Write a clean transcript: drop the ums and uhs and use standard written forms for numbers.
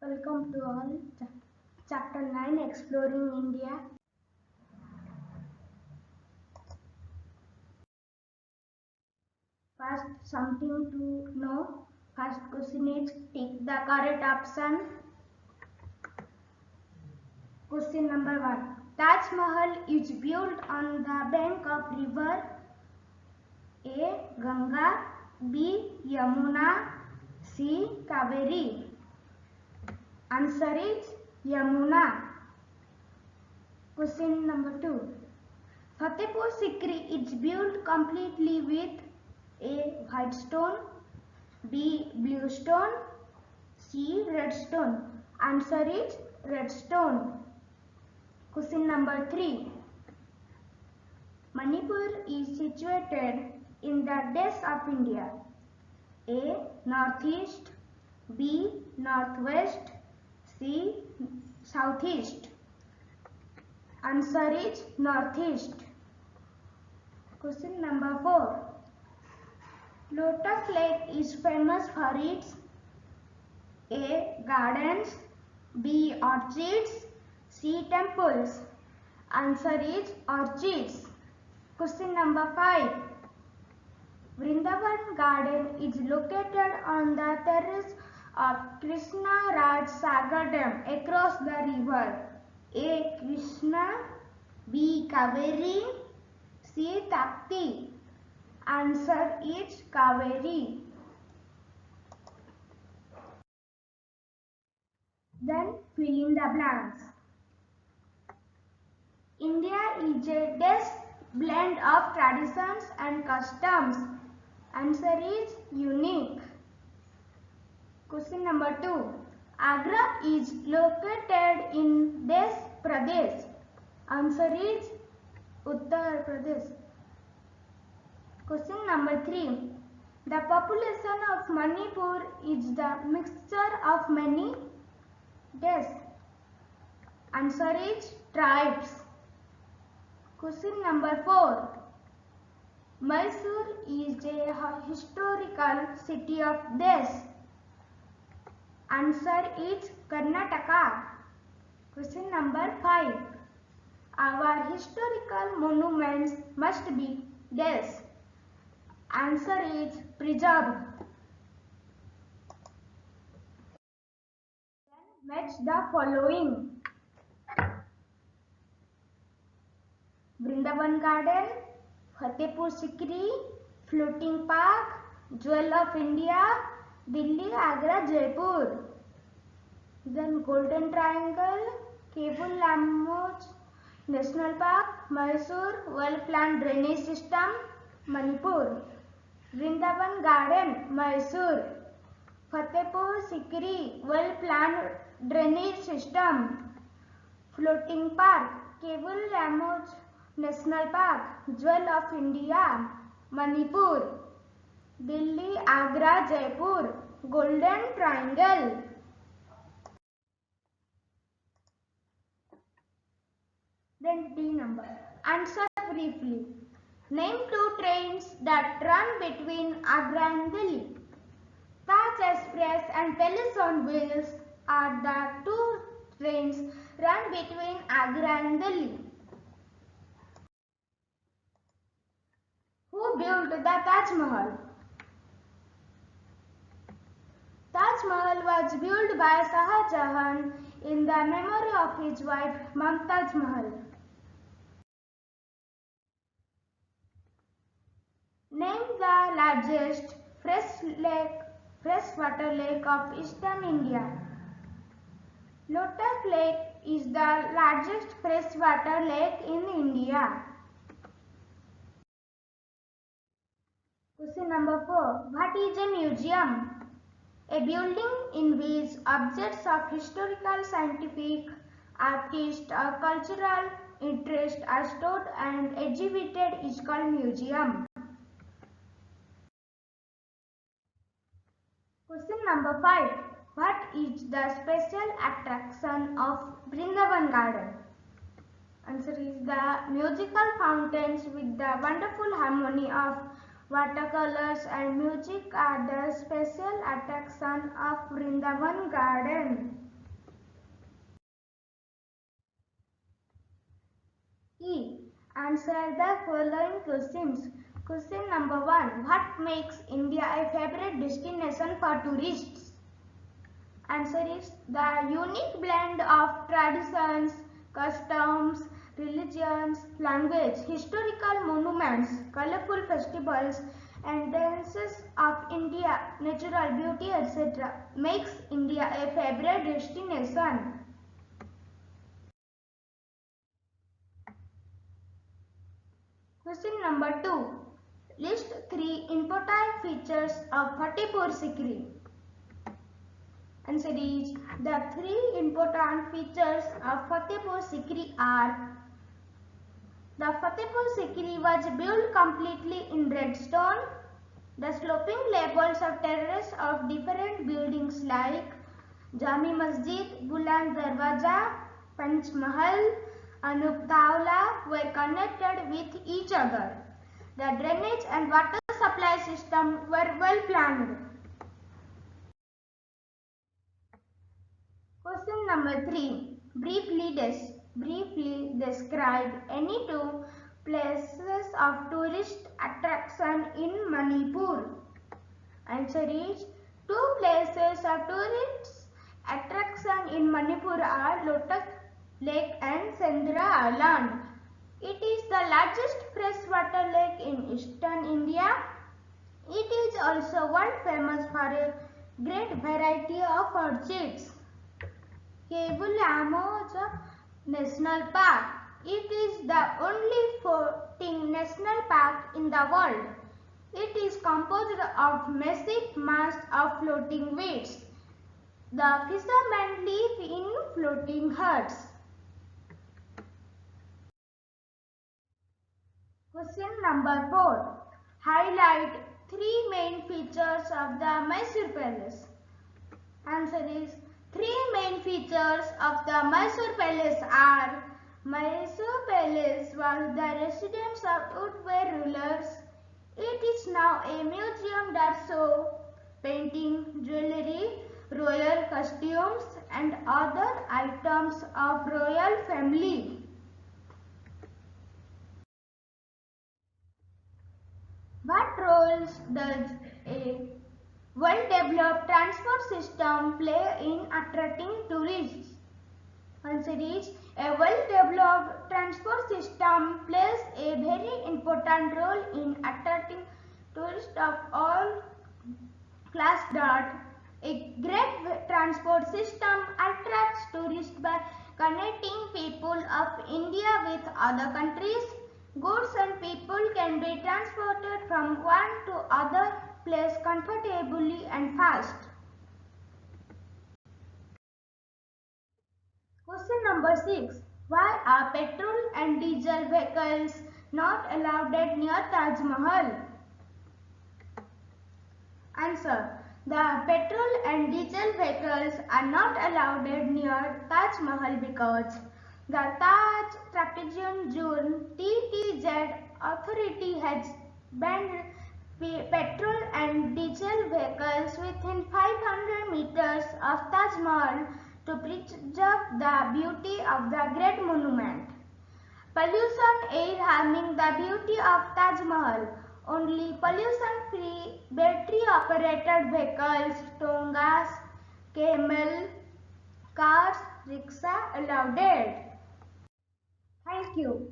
Welcome to all. Chapter 9 Exploring India. First, something to know. First question is take the correct option. Question number 1. Taj Mahal is built on the bank of river A. Ganga, B. Yamuna, C. Kaveri. Answer is Yamuna. Question number 2. Fatehpur Sikri is built completely with A. White stone, B. Blue stone, C. Red stone. Answer is red stone. Question number 3. Manipur is situated in the dash of India. A. Northeast, B. Northwest, C. Southeast. Answer is northeast. Question number 4. Lotus Lake is famous for its A. Gardens, B. Orchids, C. Temples. Answer is orchids. Question number 5. Vrindavan Garden is located on the terrace of Krishna Raj Sagar Dam across the river A. Krishna, B. Kaveri, C. Tapti. Answer is Kaveri. Then fill in the blanks. India is a dense blend of traditions and customs. Answer is unique. Question number 2. Agra is located in Desh Pradesh. Answer is Uttar Pradesh. Question number 3. The population of Manipur is the mixture of many Dash. Answer is tribes. Question number 4. Mysore is a historical city of Desh. Answer is Karnataka. Question number 5. Our historical monuments must be Desh. Answer is preserved. Then match the following. Vrindavan Garden, Fatehpur Sikri, Floating Park, Jewel of India, Delhi, Agra, Jaipur. Then Golden Triangle, Kebul Lamoj National Park, Mysore, well-planned drainage system, Manipur. Vrindavan Garden, Mysore. Fatehpur Sikri, well-planned drainage system. Floating Park, Kebul Lamoj National Park, Jewel of India, Manipur. Delhi, Agra, Jaipur, Golden Triangle. Then D number. Answer briefly. Name 2 trains that run between Agra and Delhi. Taj Express and Palace on Wheels are the 2 trains run between Agra and Delhi. Who built the Taj Mahal? Taj Mahal was built by Shah Jahan in the memory of his wife Mumtaz Mahal. Name the largest freshwater lake of eastern India. Lotus Lake is the largest freshwater lake in India. Question number 4. What is a museum? A building in which objects of historical, scientific, artistic, or cultural interest are stored and exhibited is called museum. Question number 5. What is the special attraction of Vrindavan Garden? Answer is the musical fountains with the wonderful harmony of watercolors and music are the special attraction of Vrindavan Garden. E. Answer the following questions. Question number 1. What makes India a favorite destination for tourists? Answer is the unique blend of traditions, customs, religions, language, historical monuments, colorful festivals, and dances of India, natural beauty, etc. makes India a favorite destination. Question number 2. List 3 important features of Fatehpur Sikri. Answer is the 3 important features of Fatehpur Sikri are: the Fatehpur Sikri was built completely in red stone. The sloping levels of terrace of different buildings like Jami Masjid, Buland Darwaja, Panch Mahal, Anup Tawla were connected with each other. The drainage and water supply system were well planned. Question number 3. Briefly describe any two places of tourist attraction in Manipur. Answer is two places of tourist attraction in Manipur are Lotak Lake and Sendra Island. It is the largest freshwater lake in eastern India. It is also world famous for a great variety of orchids. Kebulamoj National Park. It is the only floating national park in the world. It is composed of massive mass of floating weeds. The fishermen live in floating huts. Question number 4. Highlight 3 main features of the Mysore Palace. Answer is 3 main features of the Mysore Palace are: Mysore Palace was the residence of Woodward rulers. It is now a museum that shows painting, jewellery, royal costumes and other items of royal family. What roles does a well-developed transport system play in attracting tourists? Answer is a well-developed transport system plays a very important role in attracting tourists of all class. That a great transport system attracts tourists by connecting people of India with other countries. Goods and people can be transported from one to other place comfortably and fast. Question number 6. Why are petrol and diesel vehicles not allowed near Taj Mahal? Answer. The petrol and diesel vehicles are not allowed near Taj Mahal because the Taj Trapezium June TTZ authority has banned petrol and diesel vehicles within 500 meters of Taj Mahal to preserve the beauty of the great monument. Pollution air harming the beauty of Taj Mahal. Only pollution-free battery-operated vehicles, tongas, camel, cars, rickshaw allowed. Thank you.